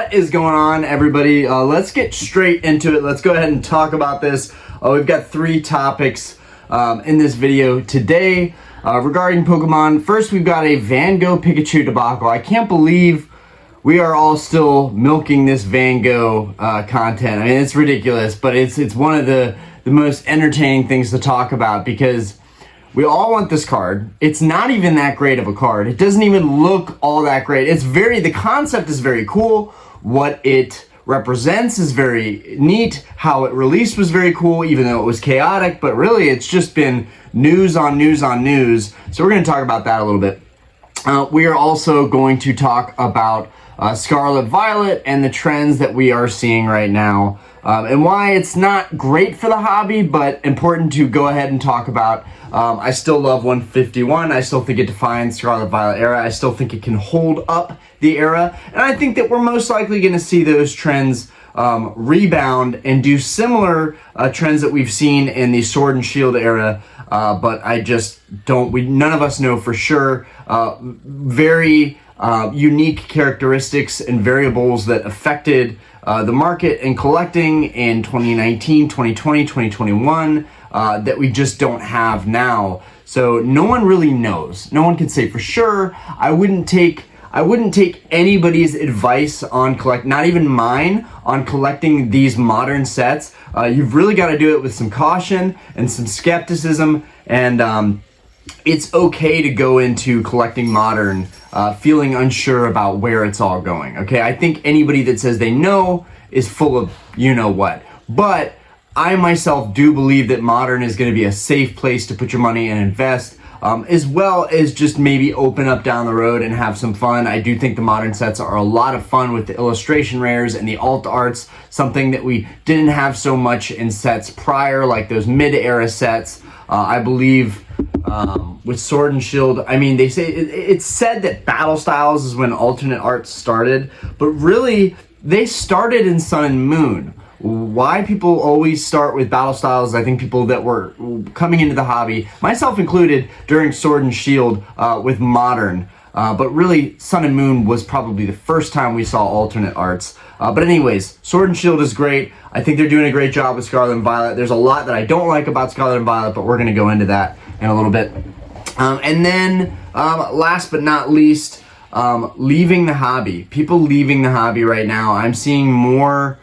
What is going on, everybody? Let's get straight into it. Let's go ahead and talk about this. We've got three topics in this video today regarding Pokemon. First, we've got a Gogh Pikachu debacle. I can't believe we are all still milking this Gogh content. I mean, it's ridiculous, but it's one of the most entertaining things to talk about because we all want this card. It's not even that great of a card. It doesn't even look all that great. The concept is very cool. What it represents is very neat. How it released was very cool, even though it was chaotic, but really it's just been news on news on news. So we're gonna talk about that a little bit. We are also going to talk about Scarlet Violet and the trends that we are seeing right now, and why it's not great for the hobby, but important to go ahead and talk about. I still love 151. I still think it defines Scarlet Violet era. I still think it can hold up the era, and I think that we're most likely going to see those trends rebound and do similar trends that we've seen in the Sword and Shield era, but I just don't, none of us know for sure. Very unique characteristics and variables that affected the market and collecting in 2019, 2020, 2021 that we just don't have now. So no one really knows. No one can say for sure. I wouldn't take anybody's advice on not even mine, on collecting these modern sets. You've really got to do it with some caution and some skepticism, and it's okay to go into collecting modern feeling unsure about where it's all going. Okay, I think anybody that says they know is full of you know what. But I myself do believe that modern is going to be a safe place to put your money and invest, as well as just maybe open up down the road and have some fun. I do think the modern sets are a lot of fun with the illustration rares and the alt arts, something that we didn't have so much in sets prior, like those mid-era sets. I believe with Sword and Shield, I mean, they say it's said that Battle Styles is when alternate arts started, but really they started in Sun and Moon. Why people always start with Battle Styles, I think people that were coming into the hobby, myself included, during Sword and Shield with modern, but really Sun and Moon was probably the first time we saw alternate arts. But anyways, Sword and Shield is great. I think they're doing a great job with Scarlet and Violet. There's a lot that I don't like about Scarlet and Violet, but we're going to go into that in a little bit. And then last but not least, leaving the hobby. People leaving the hobby right now. I'm seeing more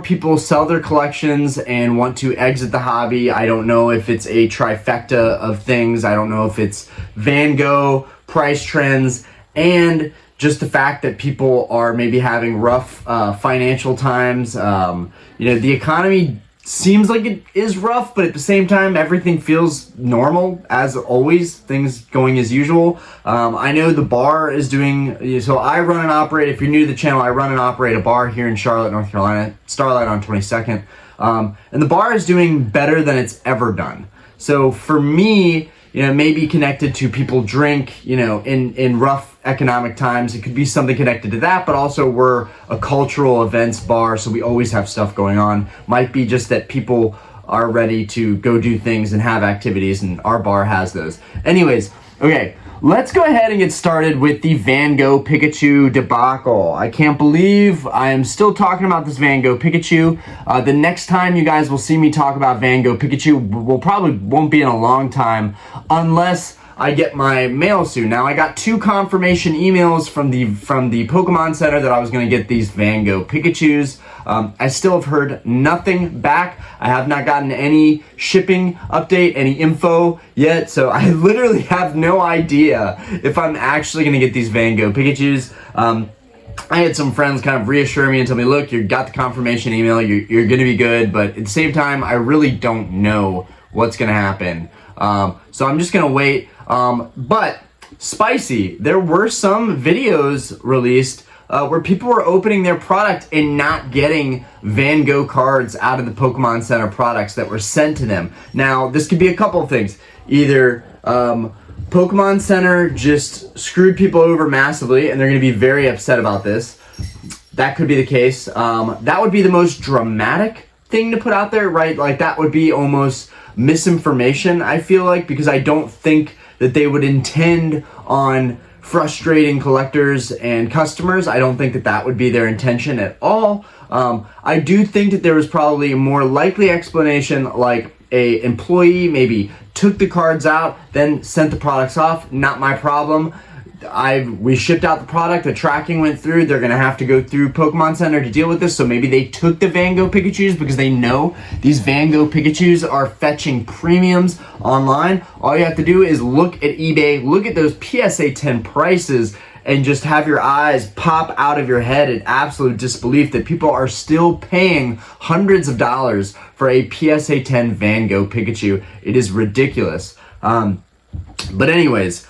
people sell their collections and want to exit the hobby. I don't know if it's a trifecta of things. I don't know if it's Gogh, price trends, and just the fact that people are maybe having rough financial times. The economy seems like it is rough, but at the same time, everything feels normal as always, things going as usual. I know the bar is doing, so I run and operate, if you're new to the channel, I run and operate a bar here in Charlotte, North Carolina, Starlight on 22nd. And the bar is doing better than it's ever done. So for me, maybe connected to people drink, in rough economic times. It could be something connected to that, but also we're a cultural events bar, so we always have stuff going on. Might be just that people are ready to go do things and have activities, and our bar has those. Anyways, okay, let's go ahead and get started with the Gogh Pikachu debacle. I can't believe I am still talking about this Gogh Pikachu. The next time you guys will see me talk about Gogh Pikachu won't be in a long time, unless I get my mail soon. Now, I got 2 confirmation emails from the Pokemon Center that I was going to get these Gogh Pikachus. I still have heard nothing back. I have not gotten any shipping update, any info yet, so I literally have no idea if I'm actually going to get these Gogh Pikachus. I had some friends kind of reassure me and tell me, look, you got the confirmation email, you're going to be good, but at the same time, I really don't know what's going to happen. So I'm just going to wait. But spicy, there were some videos released where people were opening their product and not getting Gogh cards out of the Pokemon Center products that were sent to them. Now, this could be a couple of things. Either Pokemon Center just screwed people over massively and they're going to be very upset about this. That could be the case. That would be the most dramatic thing to put out there, right? Like, that would be almost misinformation, I feel like, because I don't think that they would intend on frustrating collectors and customers. I don't think that that would be their intention at all. I do think that there was probably a more likely explanation, like a employee maybe took the cards out, then sent the products off. Not my problem. We shipped out the product, the tracking went through, they're gonna have to go through Pokemon Center to deal with this, so maybe they took the Gogh Pikachus because they know these Gogh Pikachus are fetching premiums online. All you have to do is look at eBay, look at those PSA 10 prices, and just have your eyes pop out of your head in absolute disbelief that people are still paying hundreds of dollars for a PSA 10 Gogh Pikachu. It is ridiculous. But anyways,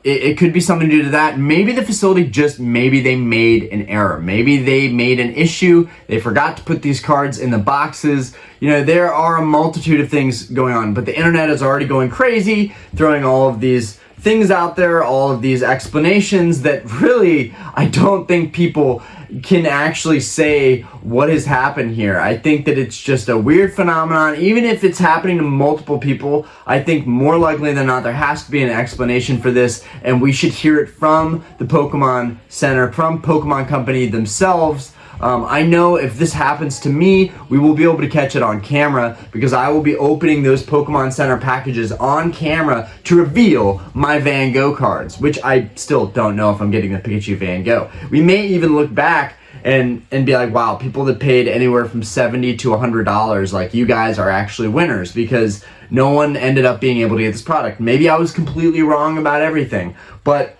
it could be something due to that. Maybe the facility maybe they made an error. Maybe they made an issue. They forgot to put these cards in the boxes. You know, there are a multitude of things going on, but the internet is already going crazy, throwing all of these things out there, all of these explanations that really, I don't think people can actually say what has happened here. I think that it's just a weird phenomenon. Even if it's happening to multiple people, I think more likely than not there has to be an explanation for this, and we should hear it from the Pokemon Center, from Pokemon Company themselves. I know if this happens to me, we will be able to catch it on camera because I will be opening those Pokemon Center packages on camera to reveal my Gogh cards, which I still don't know if I'm getting the Pikachu Gogh. We may even look back and be like, wow, people that paid anywhere from $70 to $100, like, you guys are actually winners because no one ended up being able to get this product. Maybe I was completely wrong about everything, but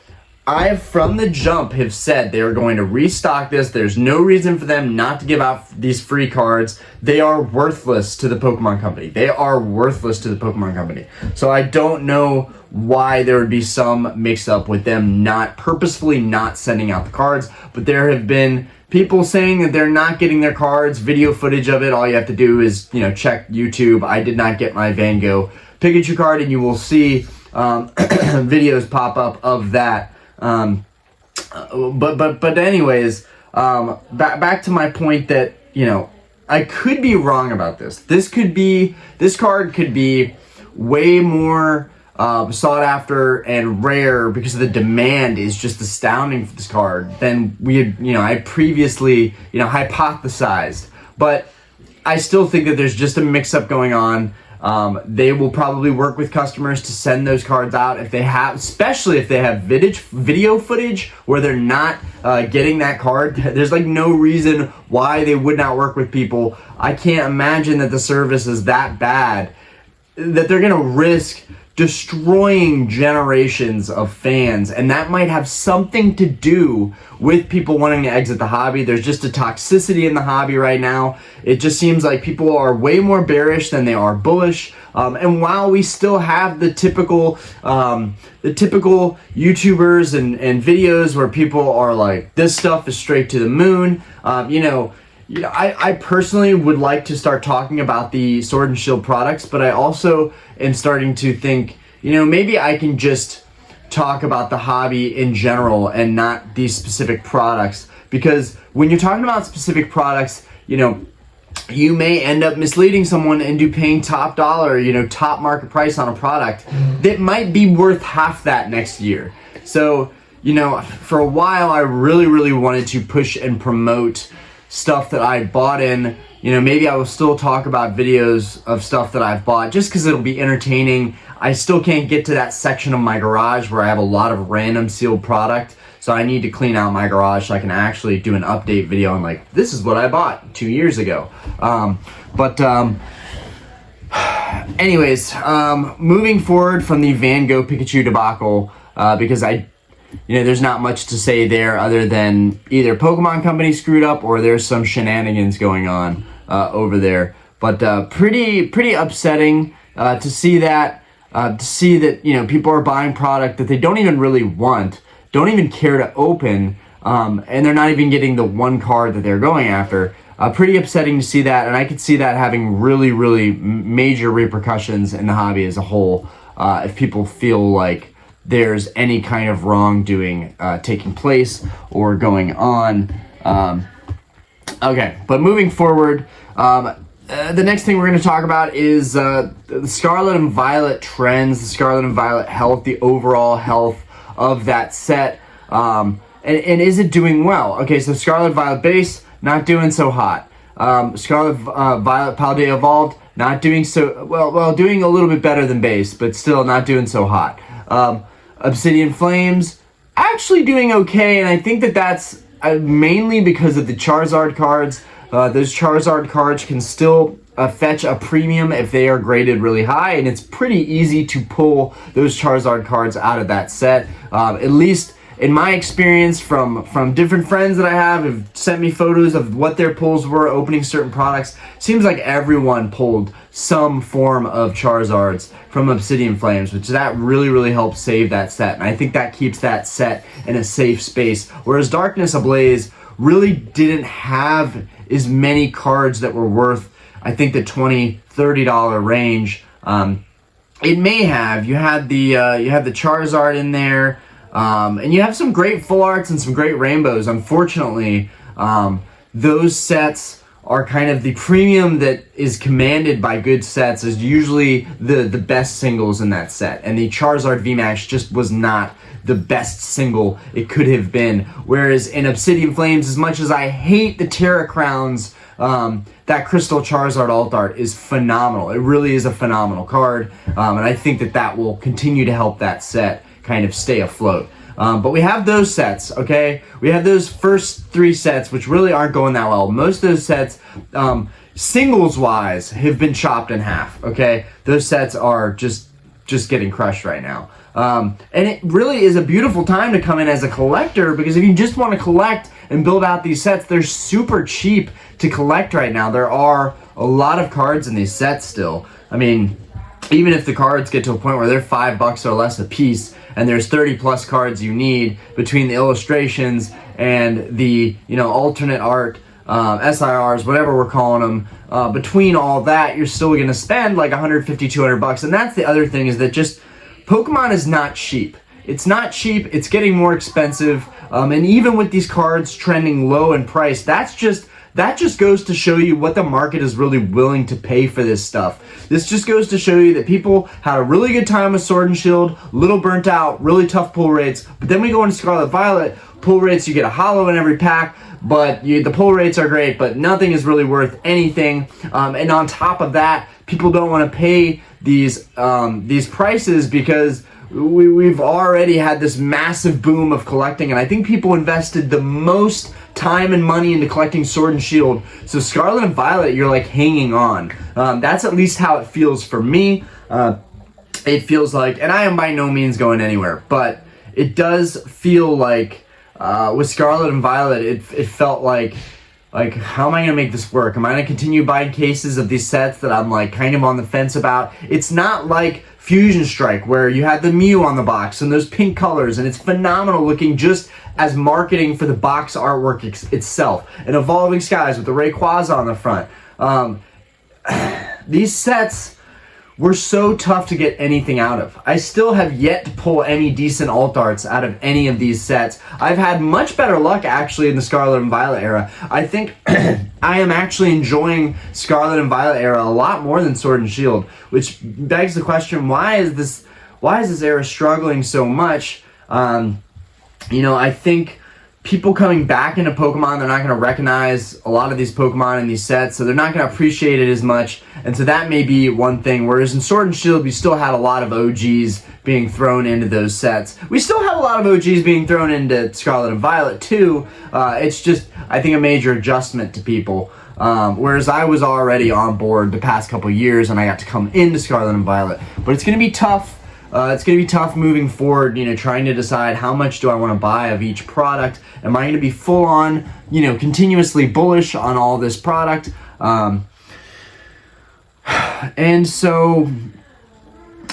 I, from the jump, have said they are going to restock this. There's no reason for them not to give out these free cards. They are worthless to the Pokemon Company. They are worthless to the Pokemon Company. So I don't know why there would be some mix-up with them not purposefully not sending out the cards. But there have been people saying that they're not getting their cards, video footage of it. All you have to do is, you know, check YouTube. I did not get my Gogh Pikachu card, and you will see videos pop up of that. But anyways, back to my point that, you know, I could be wrong about this. This card could be way more sought after and rare because the demand is just astounding for this card than I previously, hypothesized. But I still think that there's just a mix-up going on. They will probably work with customers to send those cards out if they have, especially if they have video footage where they're not getting that card. There's like no reason why they would not work with people. I can't imagine that the service is that bad that they're gonna risk destroying generations of fans, and that might have something to do with people wanting to exit the hobby. There's just a toxicity in the hobby right now. It just seems like people are way more bearish than they are bullish. And while we still have the typical YouTubers and videos where people are like, this stuff is straight to the moon, I personally would like to start talking about the Sword and Shield products, but I also am starting to think, maybe I can just talk about the hobby in general and not these specific products. Because when you're talking about specific products, you may end up misleading someone into paying top dollar, top market price on a product that might be worth half that next year. So, for a while, I really wanted to push and promote stuff that I bought in. Maybe I will still talk about videos of stuff that I've bought just because it'll be entertaining. I still can't get to that section of my garage where I have a lot of random sealed product, so I need to clean out my garage so I can actually do an update video on, like, this is what I bought 2 years ago. Anyways, moving forward from the Gogh Pikachu debacle, because there's not much to say there other than either Pokemon Company screwed up or there's some shenanigans going on over there. But pretty upsetting to see that. People are buying product that they don't even really want, don't even care to open, and they're not even getting the one card that they're going after. Pretty upsetting to see that, and I could see that having really major repercussions in the hobby as a whole if people feel like there's any kind of wrongdoing taking place or going on. Okay, but moving forward, the next thing we're going to talk about is the Scarlet and Violet trends, the Scarlet and Violet health, the overall health of that set, and is it doing well? Okay, so Scarlet Violet base, not doing so hot. Scarlet Violet Paldea Evolved, not doing so well, doing a little bit better than base, but still not doing so hot. Obsidian Flames, actually doing okay, and I think that that's mainly because of the Charizard cards. Those Charizard cards can still fetch a premium if they are graded really high, and it's pretty easy to pull those Charizard cards out of that set. At least in my experience from different friends that I have sent me photos of what their pulls were opening certain products. Seems like everyone pulled some form of Charizards from Obsidian Flames, which that really helps save that set, and I think that keeps that set in a safe space. Whereas Darkness Ablaze really didn't have as many cards that were worth, I think, the $20-$30 range. It may have. You had the Charizard in there. And you have some great full arts and some great rainbows. Unfortunately, those sets are kind of the premium that is commanded by good sets is usually the best singles in that set. And the Charizard VMAX just was not the best single it could have been. Whereas in Obsidian Flames, as much as I hate the Terra Crowns, that Crystal Charizard alt art is phenomenal. It really is a phenomenal card. And I think that will continue to help that set kind of stay afloat. But we have those sets, okay? We have those first three sets, which really aren't going that well. Most of those sets, singles-wise, have been chopped in half, okay? Those sets are just getting crushed right now. And it really is a beautiful time to come in as a collector, because if you just want to collect and build out these sets, they're super cheap to collect right now. There are a lot of cards in these sets still. I mean, even if the cards get to a point where they're $5 or less a piece, and there's 30 plus cards you need between the illustrations and the alternate art, SIRs, whatever we're calling them, between all that, you're still going to spend like $150, $200. And that's the other thing, is that just Pokemon is not cheap. It's not cheap. It's getting more expensive. And even with these cards trending low in price, that just goes to show you what the market is really willing to pay for this stuff. This just goes to show you that people had a really good time with Sword and Shield, little burnt out, really tough pull rates, but then we go into Scarlet Violet, pull rates, you get a holo in every pack, but the pull rates are great, but nothing is really worth anything. And on top of that, people don't want to pay these prices because we've already had this massive boom of collecting, and I think people invested the most time and money into collecting Sword and Shield. So Scarlet and Violet, you're like hanging on. That's at least how it feels for me. It feels like, and I am by no means going anywhere, but it does feel like with Scarlet and Violet, it felt like how am I going to make this work? Am I going to continue buying cases of these sets that I'm like kind of on the fence about? It's not like Fusion Strike, where you had the Mew on the box and those pink colors, and it's phenomenal looking just as marketing for the box artwork itself. And Evolving Skies with the Rayquaza on the front. These sets were so tough to get anything out of. I still have yet to pull any decent alt arts out of any of these sets. I've had much better luck actually in the Scarlet and Violet era. I think I am actually enjoying Scarlet and Violet era a lot more than Sword and Shield, which begs the question, why is this era struggling so much? I think people coming back into Pokemon, they're not going to recognize a lot of these Pokemon in these sets, so they're not going to appreciate it as much, and so that may be one thing. Whereas in Sword and Shield, we still had a lot of OGs being thrown into those sets. We still have a lot of OGs being thrown into Scarlet and Violet too. It's just, I think, a major adjustment to people. Whereas I was already on board the past couple years, and I got to come into Scarlet and Violet. But it's going to be tough. It's going to be tough moving forward, trying to decide how much do I want to buy of each product. Am I going to be full on, continuously bullish on all this product? And so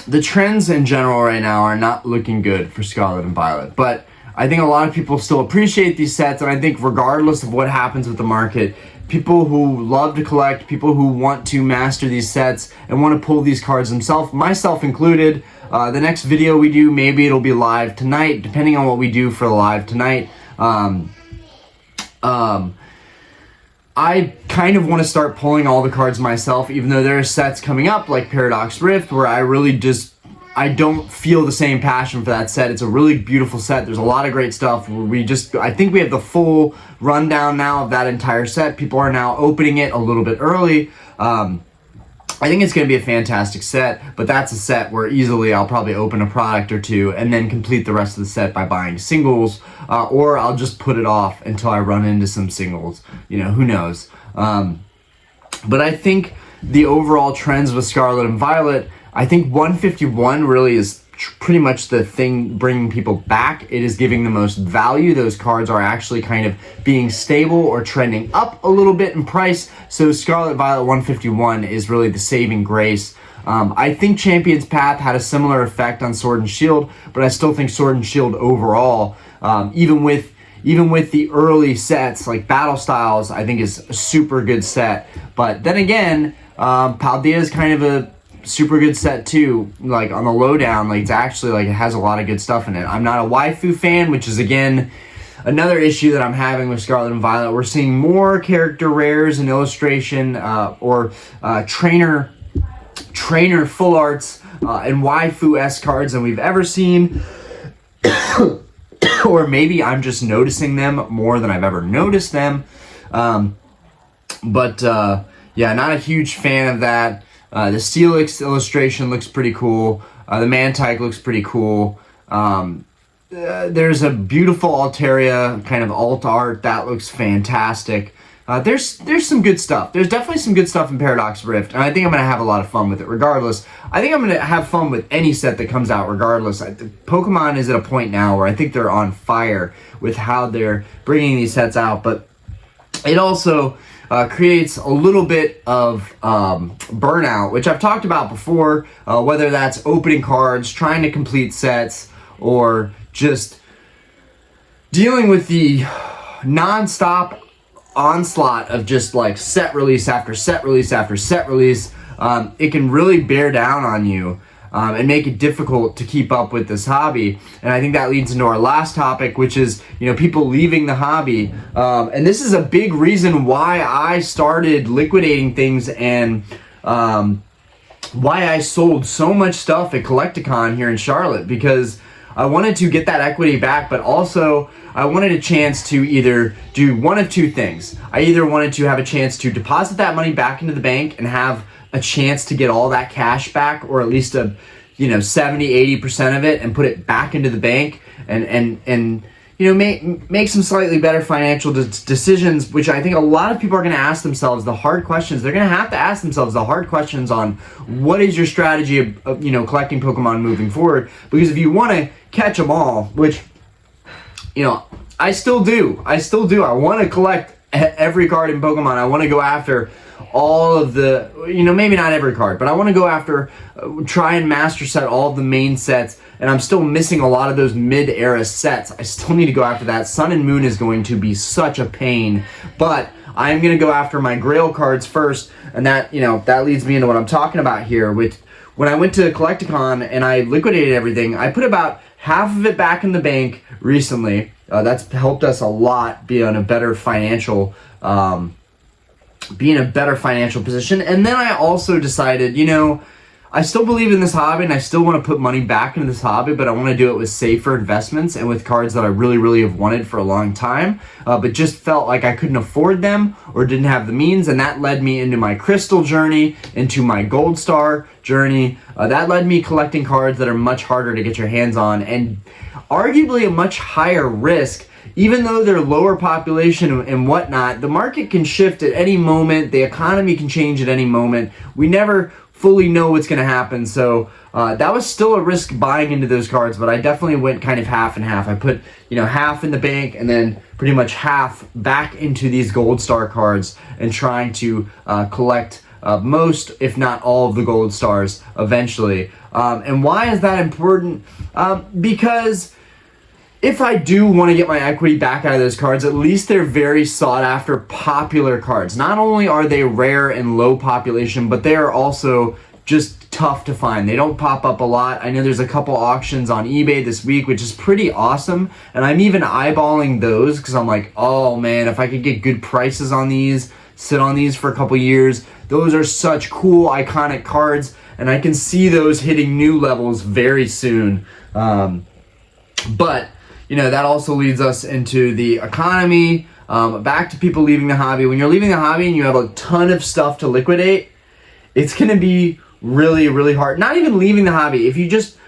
the trends in general right now are not looking good for Scarlet and Violet. But I think a lot of people still appreciate these sets, and I think regardless of what happens with the market, people who love to collect, people who want to master these sets and want to pull these cards themselves, myself included. The next video we do, maybe it'll be live tonight, depending on what we do for live tonight. I kind of want to start pulling all the cards myself, even though there are sets coming up like Paradox Rift where I really just I don't feel the same passion for that set. It's a really beautiful set. There's a lot of great stuff. I think we have the full rundown now of that entire set. People are now opening it a little bit early. I think it's going to be a fantastic set, but that's a set where easily I'll probably open a product or two and then complete the rest of the set by buying singles, or I'll just put it off until I run into some singles. You know, who knows? But I think the overall trends with Scarlet and Violet, I think 151 really is pretty much the thing bringing people back. It is giving the most value. Those cards are actually kind of being stable or trending up a little bit in price. So Scarlet Violet 151 is really the saving grace. I think Champion's Path had a similar effect on Sword and Shield, but I still think Sword and Shield overall, even with the early sets like Battle Styles, I think is a super good set. But then again, Paldea is kind of a super good set too. Like on the lowdown, like it's actually like it has a lot of good stuff in it. I'm not a waifu fan, which is again another issue that I'm having with Scarlet and Violet. We're seeing more character rares and illustration or trainer full arts and waifu-esque cards than we've ever seen. Or maybe I'm just noticing them more than I've ever noticed them. But yeah, not a huge fan of that. The Steelix illustration looks pretty cool. The Mantike looks pretty cool. There's a beautiful Altaria kind of alt art that looks fantastic. There's some good stuff. There's definitely some good stuff in Paradox Rift, and I think I'm going to have a lot of fun with it regardless. I think I'm going to have fun with any set that comes out regardless. Pokemon is at a point now where I think they're on fire with how they're bringing these sets out, but it also creates a little bit of burnout, which I've talked about before, whether that's opening cards, trying to complete sets, or just dealing with the non-stop onslaught of just like set release after set release after set release. It can really bear down on you and make it difficult to keep up with this hobby. And I think that leads into our last topic, which is, you know, people leaving the hobby. And this is a big reason why I started liquidating things and why I sold so much stuff at Collecticon here in Charlotte, because I wanted to get that equity back, but also I wanted a chance to either do one of two things. I either wanted to have a chance to deposit that money back into the bank and have a chance to get all that cash back, or at least a, you know, 70-80% of it, and put it back into the bank and you know, make some slightly better financial decisions, which I think a lot of people are going to ask themselves the hard questions. They're going to have to ask themselves the hard questions on what is your strategy of you know, collecting Pokemon moving forward. Because if you want to catch them all, which, you know, I still do. I want to collect every card in Pokemon. I want to go after all of the, you know, maybe not every card, but I want to go after, try and master set all of the main sets, and I'm still missing a lot of those mid-era sets. I still need to go after that. Sun and Moon is going to be such a pain, but I'm going to go after my Grail cards first, and that, you know, that leads me into what I'm talking about here. With when I went to Collecticon and I liquidated everything, I put about half of it back in the bank recently. That's helped us a lot be in a better financial position. And then I also decided, you know, I still believe in this hobby and I still want to put money back into this hobby, but I want to do it with safer investments and with cards that I really, really have wanted for a long time, but just felt like I couldn't afford them or didn't have the means. And that led me into my Crystal journey, into my Gold Star journey. That led me collecting cards that are much harder to get your hands on and arguably a much higher risk. Even though they're lower population and whatnot, the market can shift at any moment. The economy can change at any moment. We never fully know what's going to happen. So that was still a risk buying into those cards, but I definitely went kind of half and half. I put, you know, half in the bank and then pretty much half back into these Gold Star cards and trying to collect most, if not all, of the Gold Stars eventually. And why is that important? Because if I do want to get my equity back out of those cards, at least they're very sought after popular cards. Not only are they rare and low population, but they are also just tough to find. They don't pop up a lot. I know there's a couple auctions on eBay this week, which is pretty awesome. And I'm even eyeballing those because I'm like, oh man, if I could get good prices on these, sit on these for a couple years. Those are such cool, iconic cards. and I can see those hitting new levels very soon. But you know, that also leads us into the economy, back to people leaving the hobby. When you're leaving the hobby and you have a ton of stuff to liquidate, it's going to be really, really hard. Not even leaving the hobby. If you just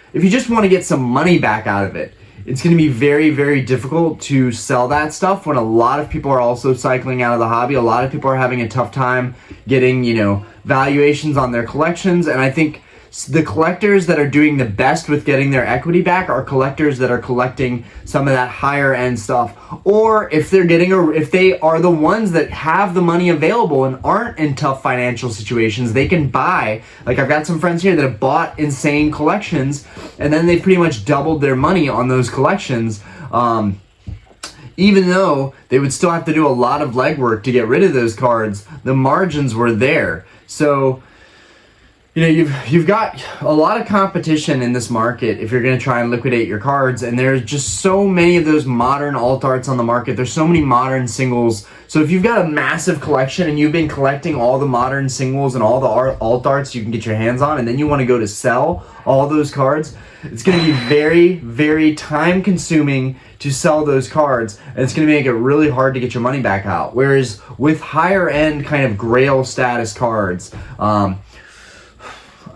want to get some money back out of it, it's going to be very, very difficult to sell that stuff when a lot of people are also cycling out of the hobby. A lot of people are having a tough time getting, you know, valuations on their collections. And I think the collectors that are doing the best with getting their equity back are collectors that are collecting some of that higher end stuff. Or if they are the ones that have the money available and aren't in tough financial situations, they can buy. Like, I've got some friends here that have bought insane collections, and then they pretty much doubled their money on those collections. Even though they would still have to do a lot of legwork to get rid of those cards, the margins were there. So, you know, you've got a lot of competition in this market if you're going to try and liquidate your cards, and there's just so many of those modern alt arts on the market. There's so many modern singles. So if you've got a massive collection and you've been collecting all the modern singles and all the alt arts you can get your hands on, and then you want to go to sell all those cards, it's going to be very, very time consuming to sell those cards, and it's going to make it really hard to get your money back out. Whereas with higher end kind of grail status cards,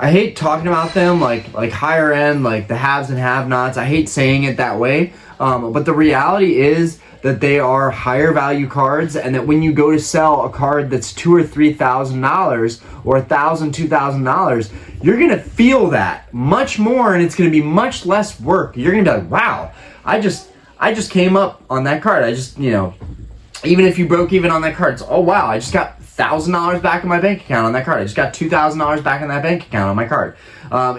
I hate talking about them like higher end, like the haves and have-nots. I hate saying it that way, but the reality is that they are higher value cards, and that when you go to sell a card that's $2,000 or $3,000 or $1,000, $2,000, you're gonna feel that much more, and it's gonna be much less work. You're gonna be like, wow, I just came up on that card. I just, you know, even if you broke even on that card, it's, oh wow, I just got $1,000 back in my bank account on that card. I just got $2,000 back in that bank account on my card.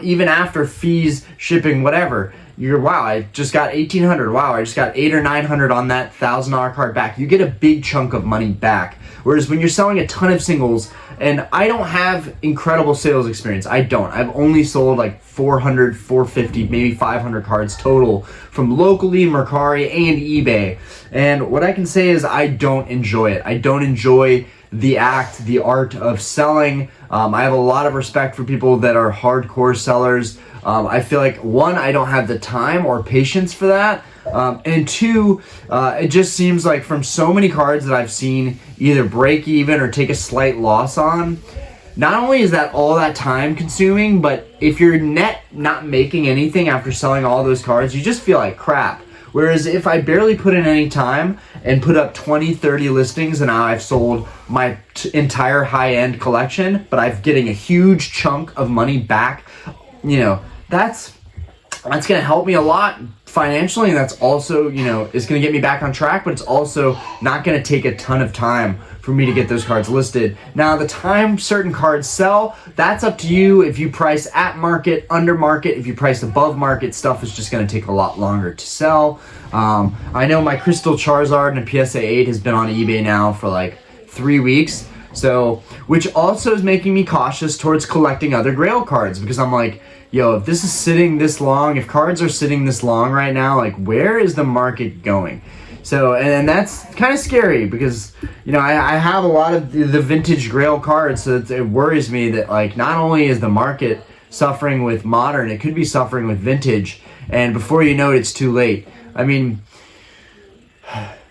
Even after fees, shipping, whatever, wow, I just got $1,800. Wow, I just got $800 or $900 on that $1,000 card back. You get a big chunk of money back. Whereas when you're selling a ton of singles, and I don't have incredible sales experience. I don't. I've only sold like 400, 450, maybe 500 cards total from locally, Mercari, and eBay. And what I can say is I don't enjoy it. I don't enjoy the art of selling. I have a lot of respect for people that are hardcore sellers. I feel like, one, I don't have the time or patience for that. And two, it just seems like from so many cards that I've seen either break even or take a slight loss on, not only is that all that time consuming, but if you're net not making anything after selling all those cards, you just feel like crap. Whereas if I barely put in any time and put up 20, 30 listings, and now I've sold my entire high-end collection, but I'm getting a huge chunk of money back, you know, that's going to help me a lot financially, and that's also, you know, is going to get me back on track, but it's also not going to take a ton of time for me to get those cards listed. Now, the time certain cards sell, that's up to you. If you price at market, under market, if you price above market, stuff is just going to take a lot longer to sell. I know my Crystal Charizard and a PSA 8 has been on eBay now for like 3 weeks, so, which also is making me cautious towards collecting other Grail cards, because I'm like, yo, if this is sitting this long, if cards are sitting this long right now, like, where is the market going? So, and that's kind of scary, because, you know, I have a lot of the vintage Grail cards, so it worries me that, like, not only is the market suffering with modern, it could be suffering with vintage, and before you know it, it's too late. I mean,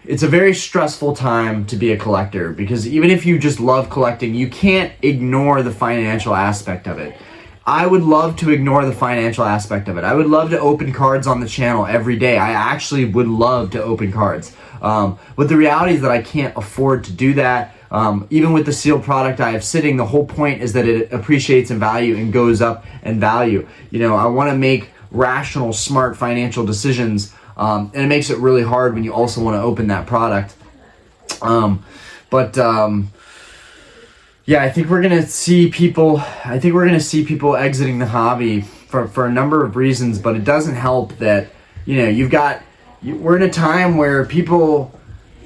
it's a very stressful time to be a collector, because even if you just love collecting, you can't ignore the financial aspect of it. I would love to ignore the financial aspect of it. I would love to open cards on the channel every day. I actually would love to open cards. But the reality is that I can't afford to do that. Even with the sealed product I have sitting, the whole point is that it appreciates in value and goes up in value. You know, I want to make rational, smart financial decisions, and it makes it really hard when you also want to open that product. Yeah, I think we're gonna see people exiting the hobby for a number of reasons, but it doesn't help that, you know, we're in a time where people,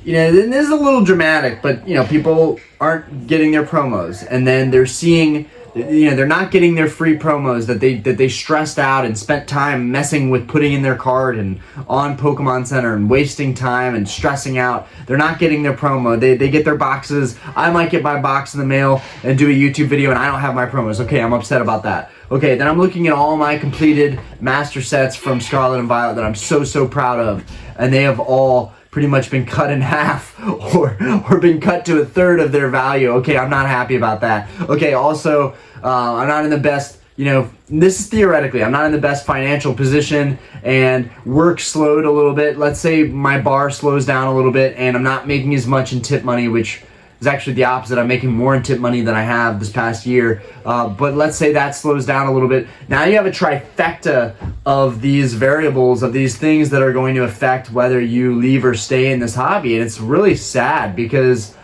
you know, and this is a little dramatic, but, you know, people aren't getting their promos, and then they're seeing, you know, they're not getting their free promos that they stressed out and spent time messing with putting in their card and on Pokemon Center and wasting time and stressing out. They're not getting their promo. They get their boxes. I might get my box in the mail and do a YouTube video and I don't have my promos. Okay, I'm upset about that. Okay, then I'm looking at all my completed master sets from Scarlet and Violet that I'm so proud of, and they have all pretty much been cut in half or been cut to a third of their value. Okay, I'm not happy about that. Okay, also, I'm not in the best, this is theoretically, I'm not in the best financial position, and work slowed a little bit. Let's say my bar slows down a little bit and I'm not making as much in tip money, which is actually the opposite. I'm making more in tip money than I have this past year. But let's say that slows down a little bit. Now you have a trifecta of these variables, of these things that are going to affect whether you leave or stay in this hobby. And it's really sad, because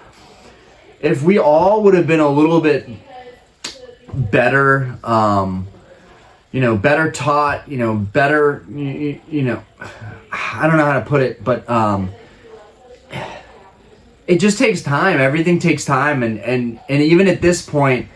if we all would have been a little bit better, better taught, better, I don't know how to put it, but it just takes time. Everything takes time, and even at this point,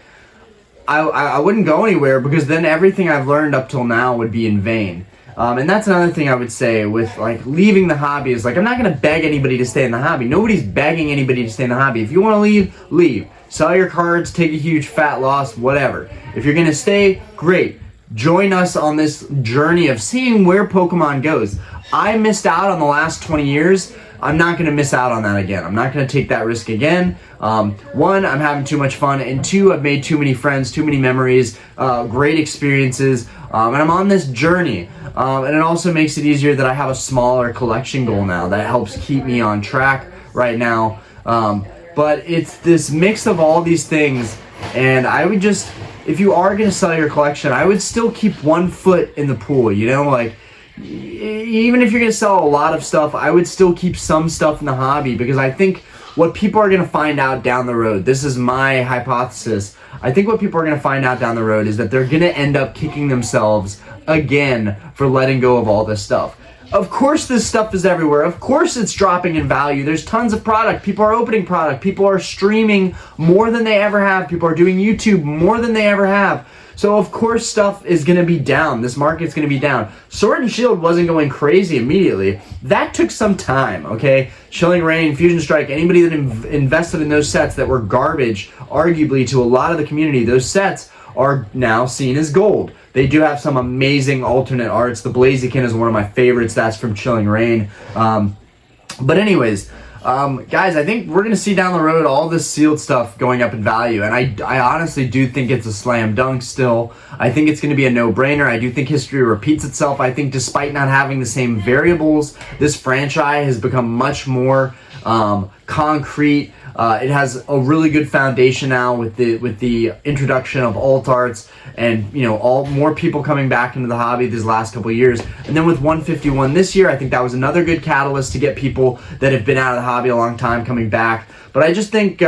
I wouldn't go anywhere, because then everything I've learned up till now would be in vain. And that's another thing I would say with like leaving the hobby is like, I'm not gonna beg anybody to stay in the hobby. Nobody's begging anybody to stay in the hobby. If you want to leave, leave. Sell your cards, take a huge fat loss, whatever. If you're gonna stay, great. Join us on this journey of seeing where Pokemon goes. I missed out on the last 20 years. I'm not going to miss out on that again. I'm not going to take that risk again. One, I'm having too much fun, and two, I've made too many friends, too many memories, great experiences, and I'm on this journey. And it also makes it easier that I have a smaller collection goal now. That helps keep me on track right now. But it's this mix of all these things, and I would just, if you are going to sell your collection, I would still keep one foot in the pool, like, even if you're going to sell a lot of stuff, I would still keep some stuff in the hobby, because I think what people are going to find out down the road, this is my hypothesis, I think what people are going to find out down the road is that they're going to end up kicking themselves again for letting go of all this stuff. Of course this stuff is everywhere. Of course it's dropping in value. There's tons of product. People are opening product. People are streaming more than they ever have. People are doing YouTube more than they ever have. So of course stuff is going to be down. This market's going to be down. Sword and Shield wasn't going crazy immediately. That took some time, okay? Chilling Reign, Fusion Strike, anybody that invested in those sets that were garbage, arguably to a lot of the community, those sets are now seen as gold. They do have some amazing alternate arts. The Blaziken is one of my favorites. That's from Chilling Reign. But anyways, guys, I think we're going to see down the road all this sealed stuff going up in value, and I honestly do think it's a slam dunk still. I think it's going to be a no-brainer. I do think history repeats itself. I think despite not having the same variables, this franchise has become much more concrete. It has a really good foundation now with the introduction of alt arts, and more people coming back into the hobby these last couple of years. And then with 151 this year, I think that was another good catalyst to get people that have been out of the hobby a long time coming back. But I just think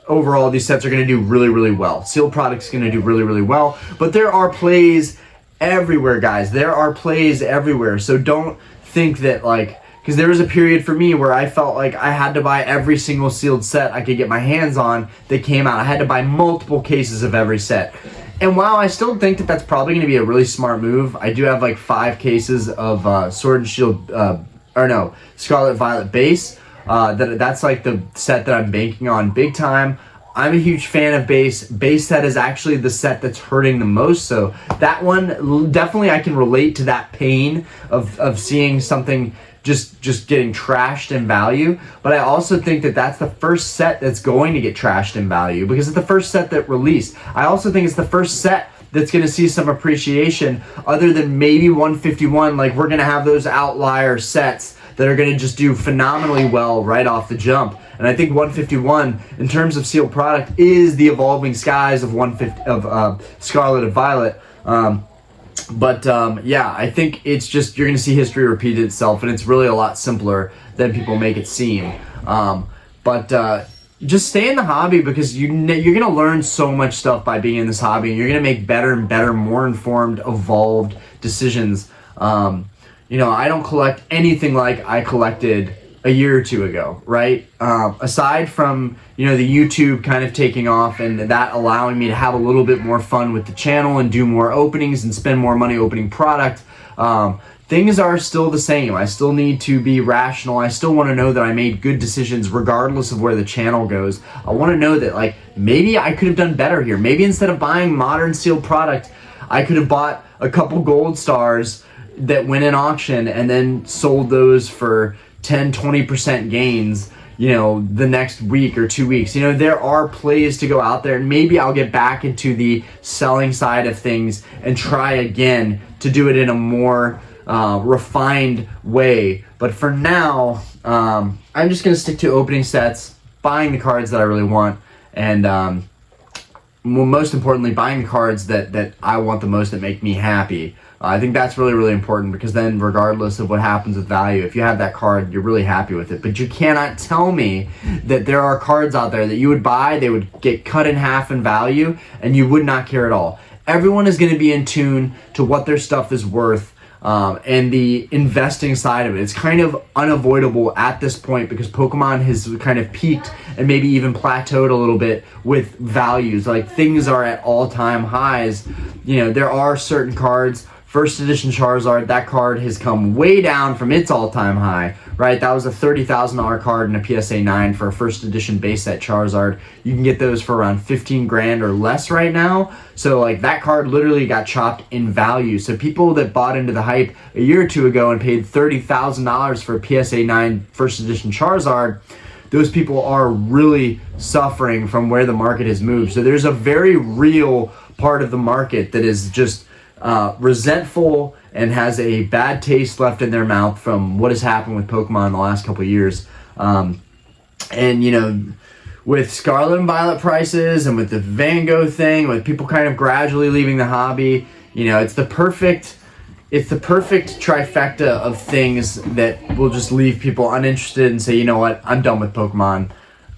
overall these sets are going to do really well. Sealed product's going to do really well. But there are plays everywhere, guys. There are plays everywhere. So don't think that because there was a period for me where I felt like I had to buy every single sealed set I could get my hands on that came out. I had to buy multiple cases of every set. And while I still think that that's probably going to be a really smart move, I do have 5 cases of Sword and Shield, Scarlet Violet base. That's the set that I'm banking on big time. I'm a huge fan of base. Base set is actually the set that's hurting the most. So that one, definitely I can relate to that pain of seeing something just getting trashed in value. But I also think that that's the first set that's going to get trashed in value, because it's the first set that released. I also think it's the first set that's going to see some appreciation, other than maybe 151. We're going to have those outlier sets that are going to just do phenomenally well right off the jump. And I think 151, in terms of sealed product, is the evolving skies of Scarlet and Violet. Yeah, I think it's just, you're going to see history repeat itself, and it's really a lot simpler than people make it seem. Just stay in the hobby, because you're going to learn so much stuff by being in this hobby, and you're going to make better and better, more informed, evolved decisions. I don't collect anything like I collected a year or two ago, right? Aside from, the YouTube kind of taking off and that allowing me to have a little bit more fun with the channel and do more openings and spend more money opening product, things are still the same. I still need to be rational. I still want to know that I made good decisions regardless of where the channel goes. I want to know that, like, maybe I could have done better here. Maybe instead of buying modern sealed product, I could have bought a couple gold stars that went in auction and then sold those for 10-20% gains, you know, the next week or 2 weeks. You know, there are plays to go out there, and maybe I'll get back into the selling side of things and try again to do it in a more refined way. But for now, I'm just gonna stick to opening sets, buying the cards that I really want, and well, most importantly, buying the cards that I want the most, that make me happy. I think that's really, really important, because then regardless of what happens with value, if you have that card, you're really happy with it. But you cannot tell me that there are cards out there that you would buy, they would get cut in half in value, and you would not care at all. Everyone is going to be in tune to what their stuff is worth, and the investing side of it. It's kind of unavoidable at this point, because Pokemon has kind of peaked and maybe even plateaued a little bit with values. Like, things are at all-time highs. You know, there are certain cards. First edition Charizard, that card has come way down from its all-time high, right? That was a $30,000 card in a PSA 9 for a first edition base set Charizard. You can get those for around 15 grand or less right now. So, like, that card literally got chopped in value. So people that bought into the hype a year or two ago and paid $30,000 for a PSA 9 first edition Charizard, those people are really suffering from where the market has moved. So there's a very real part of the market that is just resentful and has a bad taste left in their mouth from what has happened with Pokemon in the last couple of years. And, you know, with Scarlet and Violet prices and with the Van Gogh thing, with people kind of gradually leaving the hobby, you know, it's the perfect trifecta of things that will just leave people uninterested and say, you know what, I'm done with Pokemon.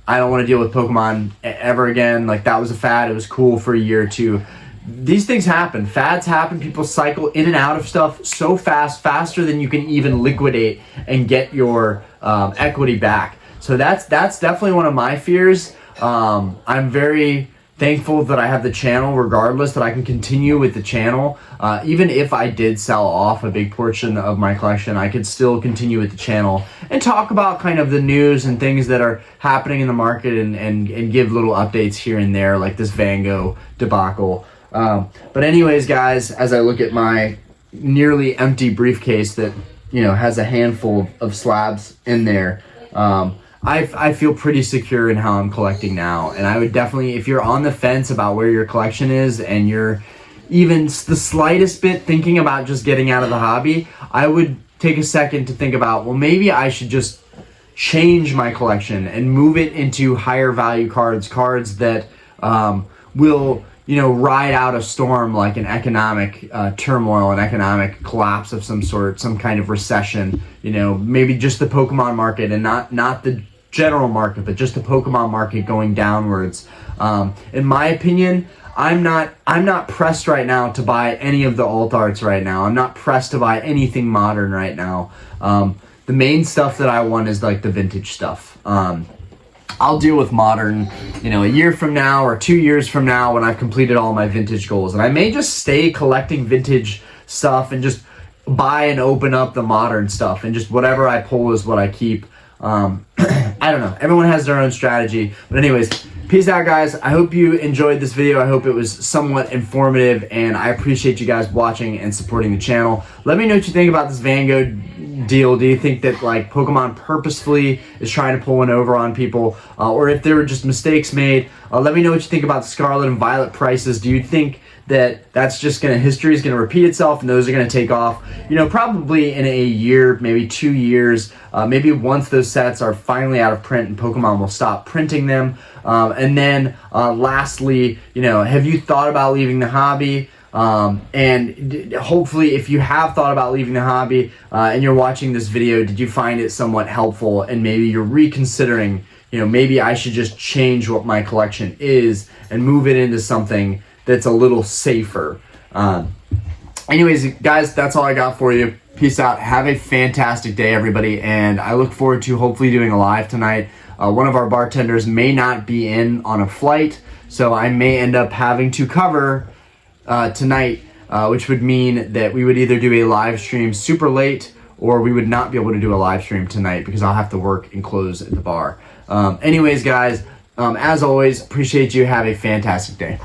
I don't want to deal with Pokemon ever again. Like, that was a fad. It was cool for a year or two. These things happen. Fads happen. People cycle in and out of stuff so fast, faster than you can even liquidate and get your equity back. So that's definitely one of my fears. I'm very thankful that I have the channel, regardless, that I can continue with the channel. Even if I did sell off a big portion of my collection, I could still continue with the channel and talk about kind of the news and things that are happening in the market, and give little updates here and there, like this Van Gogh debacle. But anyways, guys, as I look at my nearly empty briefcase that, you know, has a handful of slabs in there, I feel pretty secure in how I'm collecting now. And I would definitely, if you're on the fence about where your collection is and you're even the slightest bit thinking about just getting out of the hobby, I would take a second to think about, well, maybe I should just change my collection and move it into higher value cards that will, you know, ride out a storm, like an economic turmoil, an economic collapse of some sort, some kind of recession. You know, maybe just the Pokemon market, and not the general market, but just the Pokemon market going downwards. In my opinion, I'm not pressed right now to buy any of the alt arts right now. I'm not pressed to buy anything modern right now. The main stuff that I want is like the vintage stuff. I'll deal with modern, you know, a year from now or 2 years from now when I've completed all my vintage goals. And I may just stay collecting vintage stuff and just buy and open up the modern stuff, and just whatever I pull is what I keep. I don't know. Everyone has their own strategy. But anyways, peace out, guys. I hope you enjoyed this video. I hope it was somewhat informative, and I appreciate you guys watching and supporting the channel. Let me know what you think about this Van Gogh deal. Do you think that, like, Pokemon purposefully is trying to pull one over on people, or if there were just mistakes made? Let me know what you think about the Scarlet and Violet prices. Do you think that that's just history is gonna repeat itself and those are gonna take off, you know, probably in a year, maybe 2 years, maybe once those sets are finally out of print and Pokemon will stop printing them? And then lastly, you know, have you thought about leaving the hobby? And hopefully, if you have thought about leaving the hobby and you're watching this video, did you find it somewhat helpful, and maybe you're reconsidering, you know, maybe I should just change what my collection is and move it into something that's a little safer. Anyways, guys, that's all I got for you. Peace out. Have a fantastic day, everybody, and I look forward to hopefully doing a live tonight. One of our bartenders may not be in on a flight, so I may end up having to cover tonight which would mean that we would either do a live stream super late or we would not be able to do a live stream tonight because I'll have to work and close the bar. Anyways, guys, as always, appreciate you. Have a fantastic day.